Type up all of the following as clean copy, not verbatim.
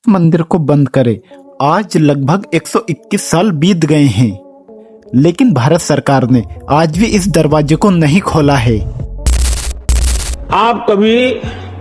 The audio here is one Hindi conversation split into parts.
मंदिर को बंद करे आज लगभग 121 साल बीत गए हैं, लेकिन भारत सरकार ने आज भी इस दरवाजे को नहीं खोला है। आप कभी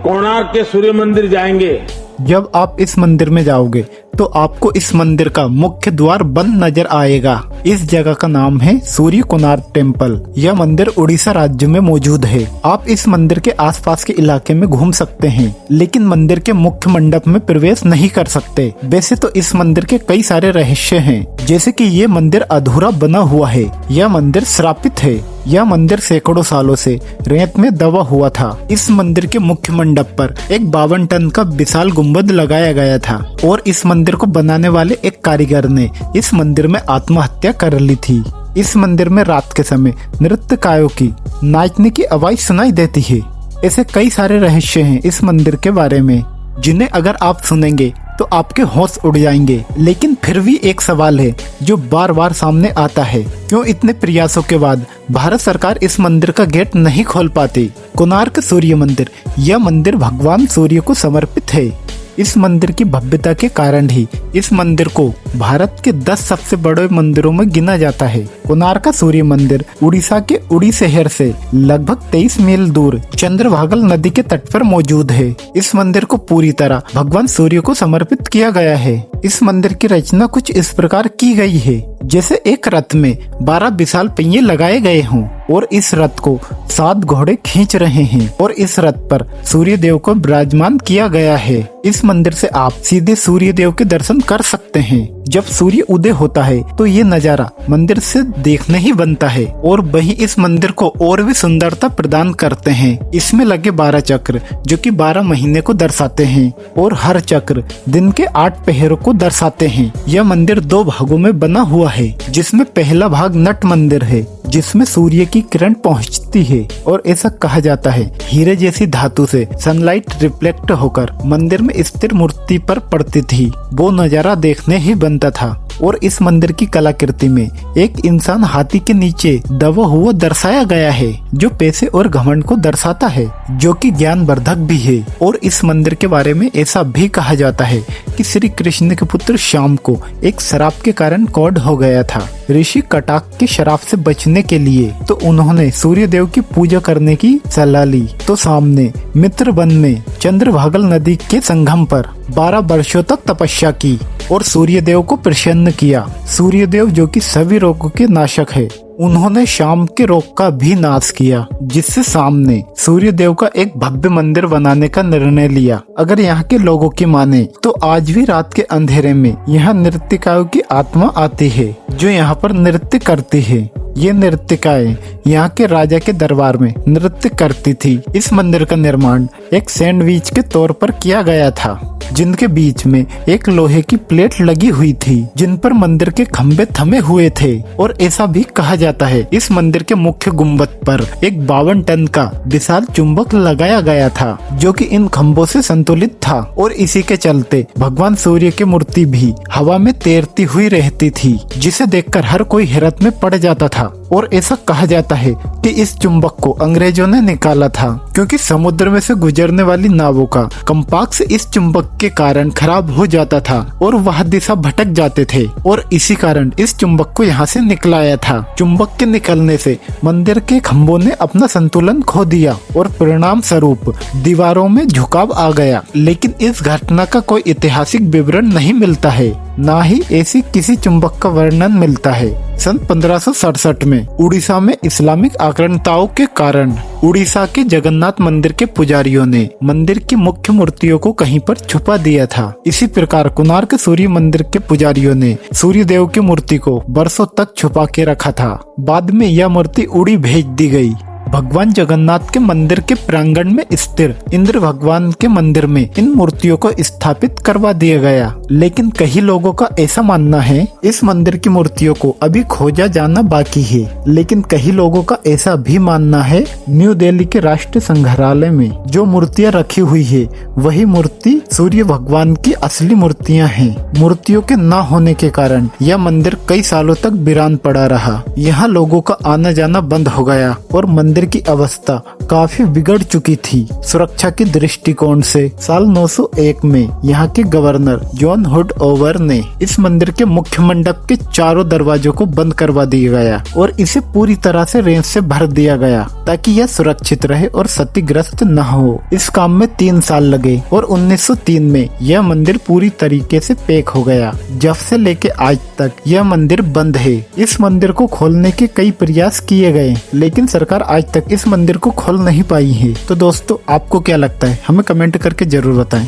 कोणार्क के सूर्य मंदिर जाएंगे? जब आप इस मंदिर में जाओगे तो आपको इस मंदिर का मुख्य द्वार बंद नजर आएगा। इस जगह का नाम है सूर्य कोणार्क टेम्पल। यह मंदिर उड़ीसा राज्य में मौजूद है। आप इस मंदिर के आसपास के इलाके में घूम सकते हैं, लेकिन मंदिर के मुख्य मंडप में प्रवेश नहीं कर सकते। वैसे तो इस मंदिर के कई सारे रहस्य हैं, जैसे कि ये मंदिर अधूरा बना हुआ है, यह मंदिर श्रापित है, यह मंदिर सैकड़ों सालों से रेत में दबा हुआ था। इस मंदिर के मुख्य मंडप पर एक 52 टन का विशाल गुंबद लगाया गया था और इस मंदिर को बनाने वाले एक कारीगर ने इस मंदिर में आत्महत्या कर ली थी। इस मंदिर में रात के समय नृत्यकारों की नाचने की आवाज सुनाई देती है। ऐसे कई सारे रहस्य हैं इस मंदिर के बारे में, जिन्हें अगर आप सुनेंगे तो आपके होश उड़ जाएंगे। लेकिन फिर भी एक सवाल है जो बार बार सामने आता है, क्यों इतने प्रयासों के बाद भारत सरकार इस मंदिर का गेट नहीं खोल पाती? कोणार्क सूर्य मंदिर, यह मंदिर भगवान सूर्य को समर्पित है। इस मंदिर की भव्यता के कारण ही इस मंदिर को भारत के 10 सबसे बड़े मंदिरों में गिना जाता है। कोणार्क सूर्य मंदिर उड़ीसा के उड़ी शहर से लगभग 23 मील दूर चंद्रभागा नदी के तट पर मौजूद है। इस मंदिर को पूरी तरह भगवान सूर्य को समर्पित किया गया है। इस मंदिर की रचना कुछ इस प्रकार की गई है, जैसे एक रथ में 12 विशाल पहिए लगाए गए हों और इस रथ को 7 घोड़े खींच रहे हैं और इस रथ पर सूर्य देव को विराजमान किया गया है। इस मंदिर से आप सीधे सूर्य देव के दर्शन कर सकते हैं। जब सूर्य उदय होता है तो ये नजारा मंदिर से देखने ही बनता है और वही इस मंदिर को और भी सुंदरता प्रदान करते हैं। इसमें लगे 12 चक्र जो कि 12 महीने को दर्शाते हैं और हर चक्र दिन के 8 पहरों को दर्शाते हैं। यह मंदिर 2 भागों में बना हुआ है, जिसमें पहला भाग नट मंदिर है, जिसमें सूर्य की किरण पहुंचती है और ऐसा कहा जाता है हीरे जैसी धातु से सनलाइट रिफ्लेक्ट होकर मंदिर में स्थिर मूर्ति पर पड़ती थी। वो नजारा देखने ही बनता था। और इस मंदिर की कलाकृति में एक इंसान हाथी के नीचे दबा हुआ दर्शाया गया है, जो पैसे और घमंड को दर्शाता है, जो कि ज्ञानवर्धक भी है। और इस मंदिर के बारे में ऐसा भी कहा जाता है कि श्री कृष्ण के पुत्र श्याम को एक शराब के कारण कोढ़ हो गया था। ऋषि कटाक के शराब से बचने के लिए तो उन्होंने सूर्य देव की पूजा करने की सलाह ली। तो सामने मित्र वन में चंद्रभागा नदी के संगम पर 12 वर्षों तक तपस्या की और सूर्य देव को प्रसन्न किया। सूर्य देव जो कि सभी रोगों के नाशक है, उन्होंने शाम के रोग का भी नाश किया, जिससे सामने सूर्य देव का एक भव्य मंदिर बनाने का निर्णय लिया। अगर यहाँ के लोगों की माने तो आज भी रात के अंधेरे में यहाँ नृत्यकारों की आत्मा आती है, जो यहाँ पर नृत्य करती है। ये नृत्यकाएं यहाँ के राजा के दरबार में नृत्य करती थी। इस मंदिर का निर्माण एक सैंडविच के तौर पर किया गया था, जिनके बीच में एक लोहे की प्लेट लगी हुई थी, जिन पर मंदिर के खंभे थमे हुए थे। और ऐसा भी कहा जाता है इस मंदिर के मुख्य गुंबद पर एक 52 टन का विशाल चुंबक लगाया गया था, जो कि इन खंभों से संतुलित था और इसी के चलते भगवान सूर्य की मूर्ति भी हवा में तैरती हुई रहती थी, जिसे देखकर हर कोई हैरत में पड़ जाता था। और ऐसा कहा जाता है कि इस चुंबक को अंग्रेजों ने निकाला था, क्योंकि समुद्र में से गुजरने वाली नावों का कंपास इस चुंबक के कारण खराब हो जाता था और वह दिशा भटक जाते थे, और इसी कारण इस चुंबक को यहाँ से निकलाया था। चुंबक के निकलने से मंदिर के खंभों ने अपना संतुलन खो दिया और परिणाम स्वरूप दीवारों में झुकाव आ गया। लेकिन इस घटना का कोई ऐतिहासिक विवरण नहीं मिलता है, ना ही ऐसी किसी चुंबक का वर्णन मिलता है। सन 1567 में उड़ीसा में इस्लामिक आक्रांताओं के कारण उड़ीसा के जगन्नाथ मंदिर के पुजारियों ने मंदिर की मुख्य मूर्तियों को कहीं पर छुपा दिया था। इसी प्रकार कोणार्क सूर्य मंदिर के पुजारियों ने सूर्य देव की मूर्ति को बरसों तक छुपा के रखा था। बाद में यह मूर्ति उड़ी भेज दी गई। भगवान जगन्नाथ के मंदिर के प्रांगण में स्थिर इंद्र भगवान के मंदिर में इन मूर्तियों को स्थापित करवा दिया गया लेकिन कई लोगों का ऐसा मानना है इस मंदिर की मूर्तियों को अभी खोजा जाना बाकी है। लेकिन कई लोगों का ऐसा भी मानना है न्यू दिल्ली के राष्ट्रीय संग्रहालय में जो मूर्तियां रखी हुई है वही मूर्ति सूर्य भगवान की असली मूर्तियां हैं। मूर्तियों के न होने के कारण यह मंदिर कई सालों तक वीरान पड़ा रहा। यहाँ लोगों का आना जाना बंद हो गया और मंदिर की अवस्था काफी बिगड़ चुकी थी। सुरक्षा के दृष्टिकोण से साल 901 में यहाँ के गवर्नर जॉन हुड ओवर ने इस मंदिर के मुख्य मंडप के चारों दरवाजों को बंद करवा दिया गया और इसे पूरी तरह से रेत से भर दिया गया ताकि यह सुरक्षित रहे और क्षतिग्रस्त न हो। इस काम में 3 साल लगे और 1903 में यह मंदिर पूरी तरीके से पैक हो गया। जब से लेके आज तक यह मंदिर बंद है। इस मंदिर को खोलने के कई प्रयास किए गए लेकिन सरकार आज तक इस मंदिर को खोल नहीं पाई है। तो दोस्तों आपको क्या लगता है हमें कमेंट करके जरूर बताएं।